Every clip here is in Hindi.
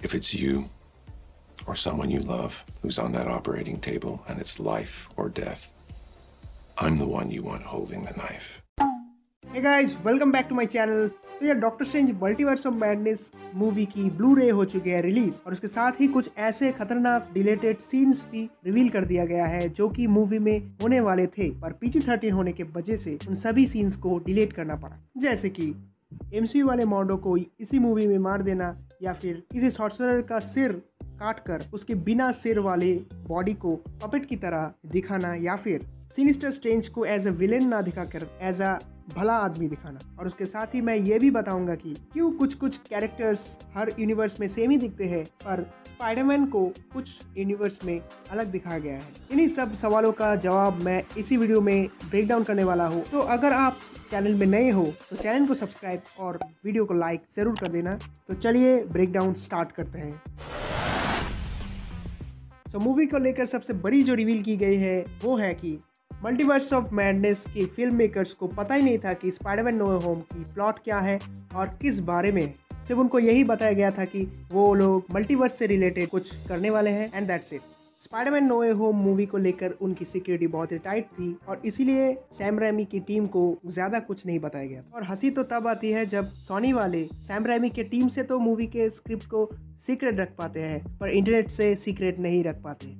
If it's you or someone you love who's on that operating table and it's life or death, I'm the one you want holding the knife. Hey guys, welcome back to my channel। तो यार doctor strange multiverse of madness movie की ब्लू रे हो चुकी है रिलीज, और उसके साथ ही कुछ ऐसे खतरनाक डिलेटेड सीन्स भी रिवील कर दिया गया है जो कि मूवी में होने वाले थे, पर PG-13 होने के वजह से उन सभी सीन्स को डिलीट करना पड़ा। जैसे कि MCU वाले मॉर्डो को इसी मूवी में मार देना, या फिर किसी सॉर्सरर का सिर काट कर उसके बिना सिर वाले बॉडी को पपेट की तरह दिखाना, या फिर सिनिस्टर स्ट्रेंज को एज अ विलेन ना दिखाकर एज अ भला आदमी दिखाना। और उसके साथ ही मैं ये भी बताऊंगा कि क्यों कुछ कुछ कैरेक्टर्स हर यूनिवर्स में सेम ही दिखते हैं, पर स्पाइडरमैन को कुछ यूनिवर्स में अलग दिखाया गया है। इन्हीं सब सवालों का जवाब मैं इसी वीडियो में ब्रेक डाउन करने वाला हूँ। तो अगर आप चैनल में नए हो तो चैनल को सब्सक्राइब और वीडियो को लाइक जरूर कर देना। तो चलिए ब्रेक डाउन स्टार्ट करते हैं। मूवी को लेकर सबसे बड़ी जो रिवील की गई है वो है कि मल्टीवर्स ऑफ मैडनेस के फिल्म मेकर्स को पता ही नहीं था कि स्पाइडरमैन नो वे होम की प्लॉट क्या है और किस बारे में है। सिर्फ उनको यही बताया गया था कि वो लोग मल्टीवर्स से रिलेटेड कुछ करने वाले हैं, and that's it. Spiderman no way home movie को लेकर उनकी सिक्योरिटी बहुत ही टाइट थी, और इसीलिए सैम रैमी की टीम को ज्यादा कुछ नहीं बताया गया। और हंसी तो तब आती है जब सोनी वाले सैम रैमी के टीम से तो मूवी के स्क्रिप्ट को सीक्रेट रख पाते हैं, पर इंटरनेट से सीक्रेट नहीं रख पाते।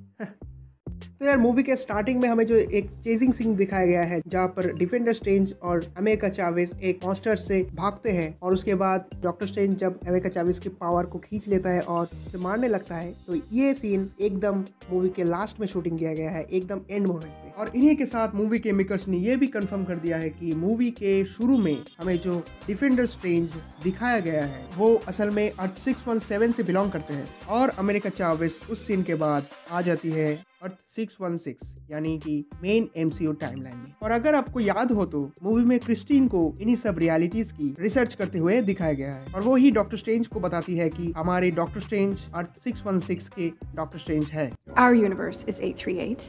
तो यार मूवी के स्टार्टिंग में हमें जो एक चेजिंग सीन दिखाया गया है, जहाँ पर डिफेंडर स्ट्रेंज और अमेरिका चावेज एक मॉन्स्टर से भागते हैं, और उसके बाद डॉक्टर स्ट्रेंज जब अमेरिका चावेज की पावर को खींच लेता है और उसे मारने लगता है, तो ये सीन एकदम मूवी के लास्ट में शूटिंग किया गया है, एकदम एंड मोमेंट पे। और इन्हीं के साथ मूवी के मेकर्स ने ये भी कंफर्म कर दिया है कि मूवी के शुरू में हमें जो डिफेंडर स्ट्रेंज दिखाया गया है वो असल में अर्थ 617 से बिलोंग करते हैं, और अमेरिका चावेज उस सीन के बाद आ जाती है अर्थ 616 यानी कि मेन MCU टाइमलाइन में। और अगर आपको याद हो तो मूवी में क्रिस्टीन को इन्हीं सब रियलिटीज की रिसर्च करते हुए दिखाया गया है, और वो ही डॉक्टर स्ट्रेंज को बताती है कि हमारे डॉक्टर स्ट्रेंज अर्थ 616 के डॉक्टर स्ट्रेंज है। Our universe is 838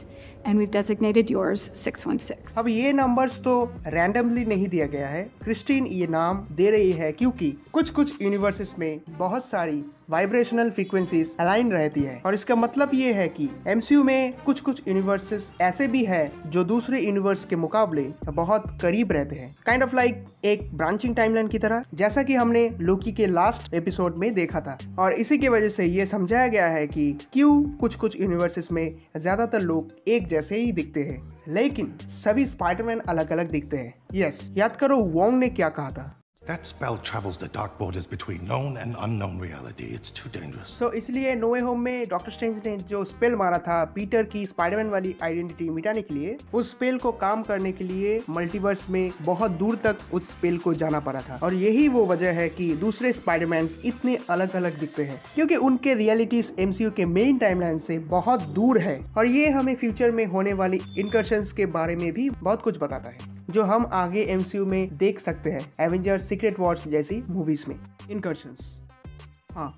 and we've designated yours 616. अब ये नंबर्स तो रैंडमली नहीं दिया गया है, क्रिस्टीन ये नाम दे रही है क्योंकि कुछ कुछ यूनिवर्सेस में बहुत सारी वाइब्रेशनल फ्रीक्वेंसीज अलाइन रहती है, और इसका मतलब ये है कि MCU में कुछ कुछ यूनिवर्सेस ऐसे भी है जो दूसरे यूनिवर्स के मुकाबले बहुत करीब रहते हैं, काइंड ऑफ लाइक एक ब्रांचिंग टाइमलाइन की तरह, जैसा कि हमने लोकी के लास्ट एपिसोड में देखा था। और इसी की वजह से ये समझाया गया है कि क्यों कुछ कुछ यूनिवर्सेस में ज्यादातर लोग एक जैसे ही दिखते हैं, लेकिन सभी स्पाइडरमैन अलग अलग दिखते हैं। यस, याद करो वोंग ने क्या कहा था, That spell travels the dark borders between known and unknown reality. It's too dangerous. इसलिए नो वे होम में डॉक्टर स्ट्रेंज ने जो स्पेल मारा था पीटर की स्पाइडरमैन वाली आइडेंटिटी मिटाने के लिए, उस स्पेल को काम करने के लिए मल्टीवर्स में बहुत दूर तक उस स्पेल को जाना पड़ा था। और यही वो वजह है कि दूसरे स्पाइडरमैन इतने अलग अलग दिखते हैं, क्योंकि उनके रियलिटीज MCU के मेन टाइमलाइन से बहुत दूर है। और ये हमें फ्यूचर में होने वाली इनकर्शंस के बारे में भी बहुत कुछ बताता है, जो हम आगे MCU में देख सकते हैं, एवेंजर्स सीक्रेट वॉर्स जैसी मूवीज में। इनकर्शंस, हाँ,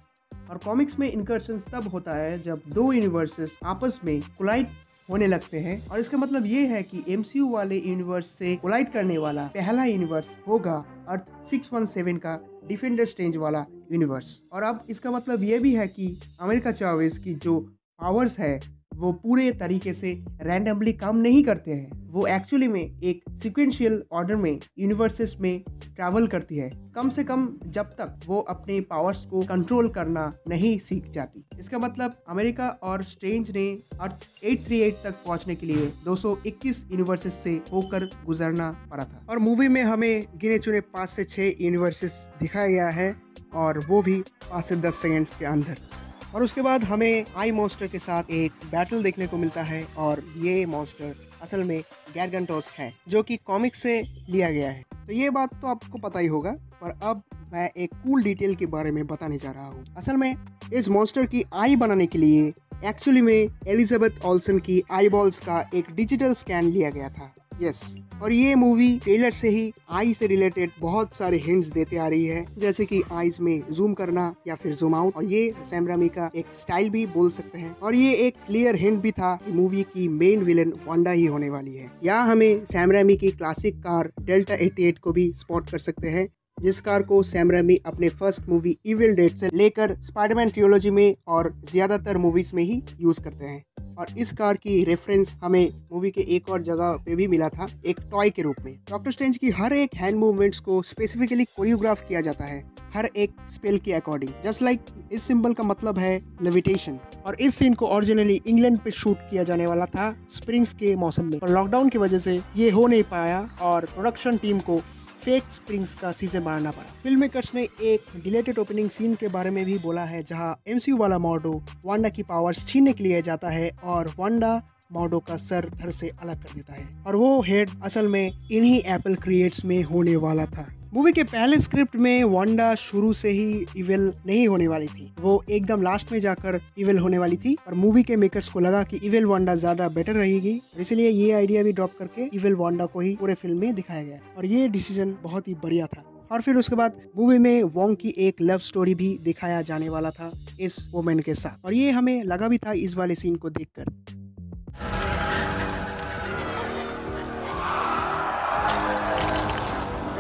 और कॉमिक्स में इनकर्शंस तब होता है जब दो यूनिवर्सेस आपस में कोलाइड होने लगते हैं, और इसका मतलब ये है कि MCU वाले यूनिवर्स से कोलाइड करने वाला पहला यूनिवर्स होगा अर्थ 617 का डिफेंडर स्ट्रेंज वाला यूनिवर्स। और अब इसका मतलब ये भी है कि अमेरिका चावेज की जो पावर्स है वो पूरे तरीके से रैंडमली काम नहीं करते हैं, वो एक्चुअली में एक सीक्वेंशियल ऑर्डर में यूनिवर्सेस में ट्रैवल करती है, कम से कम जब तक वो अपने पावर्स को कंट्रोल करना नहीं सीख जाती। इसका मतलब अमेरिका और स्ट्रेंज ने अर्थ 838 तक पहुंचने के लिए 221 यूनिवर्सेस से होकर गुजरना पड़ा था। और मूवी में हमें गिने चुने 5 से 6 यूनिवर्सेस दिखाया गया है, और वो भी 5 से 10 सेकेंड्स के अंदर। और उसके बाद हमें आई मॉन्स्टर के साथ एक बैटल देखने को मिलता है, और ये मॉन्स्टर असल में गैरगंटोस है, जो कि कॉमिक से लिया गया है। तो ये बात तो आपको पता ही होगा, पर अब मैं एक कूल डिटेल के बारे में बताने जा रहा हूँ। असल में इस मॉन्स्टर की आई बनाने के लिए एक्चुअली में एलिजाबेथ ओल्सन की आई बॉल्स का एक डिजिटल स्कैन लिया गया था। यस, और ये मूवी ट्रेलर से ही आई से रिलेटेड बहुत सारे हिंट्स देते आ रही है, जैसे कि आईज में जूम करना या फिर जूम आउट, और ये सैम रैमी का एक स्टाइल भी बोल सकते हैं। और ये एक क्लियर हिंट भी था कि मूवी की मेन विलन वांडा ही होने वाली है। यहाँ हमें सैम रैमी की क्लासिक कार डेल्टा 88 को भी स्पॉट कर सकते हैं, जिस कार को सैम रेमी अपने फर्स्ट मूवी इविल डेड से लेकर स्पाइडरमैन ट्रियोलॉजी में और ज्यादातर मूवीज में ही यूज करते हैं। और इस कार की रेफरेंस हमें मूवी के एक और जगह पे भी मिला था, एक टॉय के रूप में। डॉक्टर स्ट्रेंज की हर एक हैंड मूवमेंट्स को स्पेसिफिकली कोरियोग्राफ किया जाता है, हर एक स्पेल के अकॉर्डिंग। जस्ट लाइक इस सिंबल का मतलब है लेविटेशन। और इस सीन को ओरिजिनली इंग्लैंड पे शूट किया जाने वाला था स्प्रिंग्स के मौसम में, पर लॉकडाउन की वजह से ये हो नहीं पाया और प्रोडक्शन टीम को फेक स्प्रिंग्स का सीजन मारना पड़ा। फिल्म मेकर्स ने एक डिलेटेड ओपनिंग सीन के बारे में भी बोला है, जहां एमसीयू वाला मॉर्डो वांडा की पावर्स छीनने के लिए जाता है और वांडा मॉर्डो का सर धड़ से अलग कर देता है। और वो हेड असल में इन्हीं एप्पल क्रिएट्स में होने वाला था। मूवी के पहले स्क्रिप्ट में वांडा शुरू से ही इविल नहीं होने वाली थी, वो एकदम लास्ट में जाकर इविल होने वाली थी। और मूवी के मेकर्स को लगा कि इविल वांडा ज्यादा बेटर रहेगी, इसलिए ये आइडिया भी ड्रॉप करके इविल वांडा को ही पूरे फिल्म में दिखाया गया। और ये डिसीजन बहुत ही बढ़िया था। और फिर उसके बाद मूवी में वोंग की एक लव स्टोरी भी दिखाया जाने वाला था इस वुमेन के साथ, और ये हमें लगा भी था इस वाले सीन को देखकर।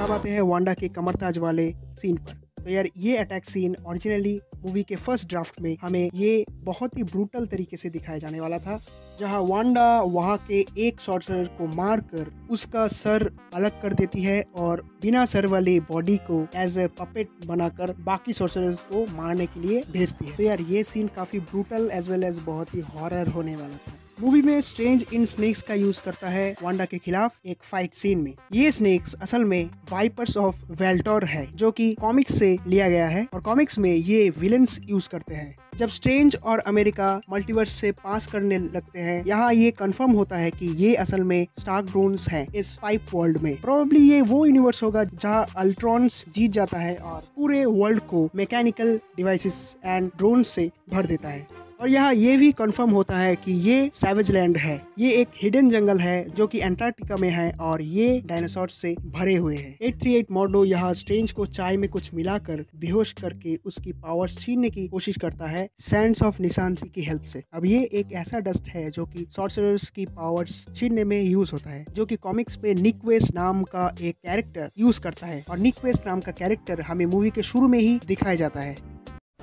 अब आते हैं वांडा के कमरताज वाले सीन पर। तो यार ये अटैक सीन ओरिजिनली मूवी के फर्स्ट ड्राफ्ट में हमें ये बहुत ही ब्रूटल तरीके से दिखाया जाने वाला था, जहां वांडा वहां के एक सॉर्सरर को मारकर उसका सर अलग कर देती है और बिना सर वाले बॉडी को एज ए पपेट बनाकर बाकी सॉर्सरर्स को मारने के लिए भेजती है। तो यार ये सीन काफी ब्रूटल एज वेल एज बहुत ही हॉरर होने वाला था। मूवी में स्ट्रेंज इन स्नेक्स का यूज करता है वांडा के खिलाफ एक फाइट सीन में। ये स्नेक्स असल में वाइपर्स ऑफ वेल्टोर है, जो कि कॉमिक्स से लिया गया है और कॉमिक्स में ये विलेंस यूज करते हैं। जब स्ट्रेंज और अमेरिका मल्टीवर्स से पास करने लगते हैं, यहाँ ये कंफर्म होता है कि ये असल में स्टार्क ड्रोन्स हैं इस पाइप वर्ल्ड में। प्रोबेबली ये वो यूनिवर्स होगा जहाँ अल्ट्रॉन्स जीत जाता है और पूरे वर्ल्ड को मैकेनिकल डिवाइसेस एंड ड्रोन से भर देता है। और यहाँ ये भी कंफर्म होता है कि ये सैवेज लैंड है, ये एक हिडन जंगल है जो कि अंटार्कटिका में है और ये डायनासोर से भरे हुए हैं। 838 मॉर्डो यहाँ स्ट्रेंज को चाय में कुछ मिलाकर बेहोश करके उसकी पावर्स छीनने की कोशिश करता है सैंड्स ऑफ निशांति की हेल्प से। अब ये एक ऐसा डस्ट है जो कि सॉर्सरर्स की पावर्स छीनने में यूज होता है, जो कि कॉमिक्स में निक वेस्ट नाम का एक कैरेक्टर यूज करता है। और निक वेस्ट नाम का कैरेक्टर हमें मूवी के शुरू में ही दिखाया जाता है।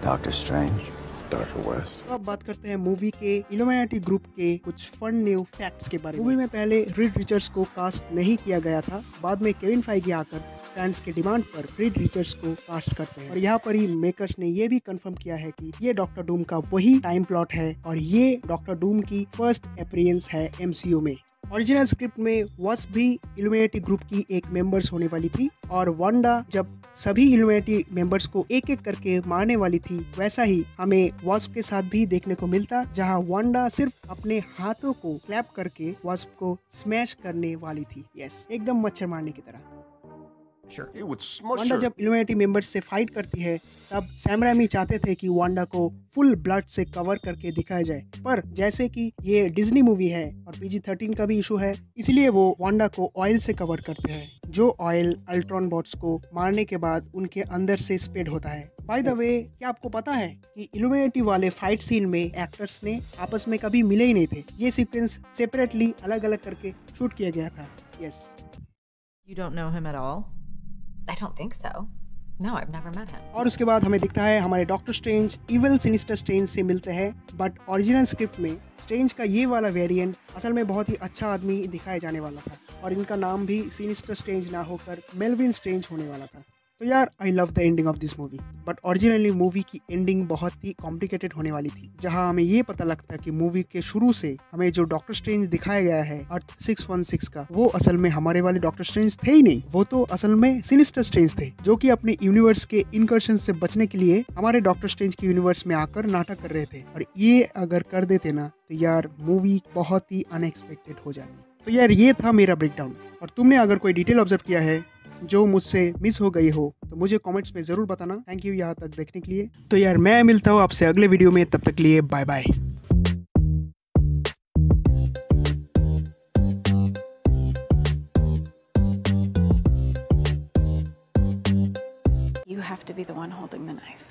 Doctor strange, Dr. West. तो अब बात करते हैं मूवी के इल्यूमिनाटी ग्रुप के कुछ फन न्यू फैक्ट्स के बारे में। मूवी में पहले रीड रिचर्ड्स को कास्ट नहीं किया गया था, बाद में केविन फाइगी आकर फैंस के डिमांड पर रीड रिचर्ड्स को कास्ट करते हैं। और यहाँ पर ही मेकर्स ने ये भी कंफर्म किया है कि ये डॉक्टर डूम का वही टाइम प्लॉट है और ये डॉक्टर डूम की फर्स्ट अपीयरेंस है एमसीयू में। ओरिजिनल स्क्रिप्ट में वास्प भी इल्यूमिनेटी ग्रुप की एक मेंबर्स होने वाली थी और वांडा जब सभी इल्यूमिनेटी मेंबर्स को एक एक करके मारने वाली थी, वैसा ही हमें वास्प के साथ भी देखने को मिलता, जहां वांडा सिर्फ अपने हाथों को क्लैप करके वास्प को स्मैश करने वाली थी। यस, एकदम मच्छर मारने की तरह। It would smush Wanda her. जब इल्यूमिनेटी मेंबर्स से फाइट करती है, तब सैम रेमी चाहते थे कि वांडा को फुल ब्लड से कवर करके दिखाया जाए, पर जैसे कि ये डिज्नी मूवी है और PG-13 का भी इशू है, इसलिए वो वांडा को ऑयल से कवर करते हैं, जो ऑयल अल्ट्रॉन बॉट्स को मारने के बाद उनके अंदर से स्प्रेड होता है। बाय द वे, क्या आपको पता है कि इल्यूमिनेटी वाले फाइट सीन में एक्टर्स ने आपस में कभी मिले ही नहीं थे। ये सीक्वेंस सेपरेटली अलग अलग करके शूट किया गया था। Yes. You don't know him at all? I don't think so. No, I've never met him. और उसके बाद हमें दिखता है हमारे doctor strange evil sinister strange से मिलते हैं, बट ओरिजिनल स्क्रिप्ट में स्ट्रेंज का ये वाला वेरिएंट असल में बहुत ही अच्छा आदमी दिखाया जाने वाला था और इनका नाम भी सिनिस्टर स्ट्रेंज ना होकर मेलविन स्ट्रेंज होने वाला था। तो यार I love the ending of this movie, but originally movie की एंडिंग बहुत ही कॉम्प्लिकेटेड होने वाली थी, जहां हमें ये पता लगता कि मूवी के शुरू से हमें जो डॉक्टर स्ट्रेंज दिखाया गया है अर्थ 616 का, वो असल में हमारे वाले डॉक्टर स्ट्रेंज थे ही नहीं, वो तो असल में सिनिस्टर स्ट्रेंज थे, जो कि अपने यूनिवर्स के इनकर्शन से बचने के लिए हमारे डॉक्टर स्ट्रेंज के यूनिवर्स में आकर नाटक कर रहे थे। और ये अगर कर देते ना, तो यार मूवी बहुत ही अनएक्सपेक्टेड हो जाती। तो यार ये था मेरा ब्रेकडाउन, और तुमने अगर कोई डिटेल ऑब्जर्व किया है जो मुझसे मिस हो गई हो तो मुझे कमेंट्स में जरूर बताना। थैंक यू यहाँ तक देखने के लिए। तो यार मैं मिलता हूँ आपसे अगले वीडियो में, तब तक के लिए bye bye. You have to be the one holding the knife.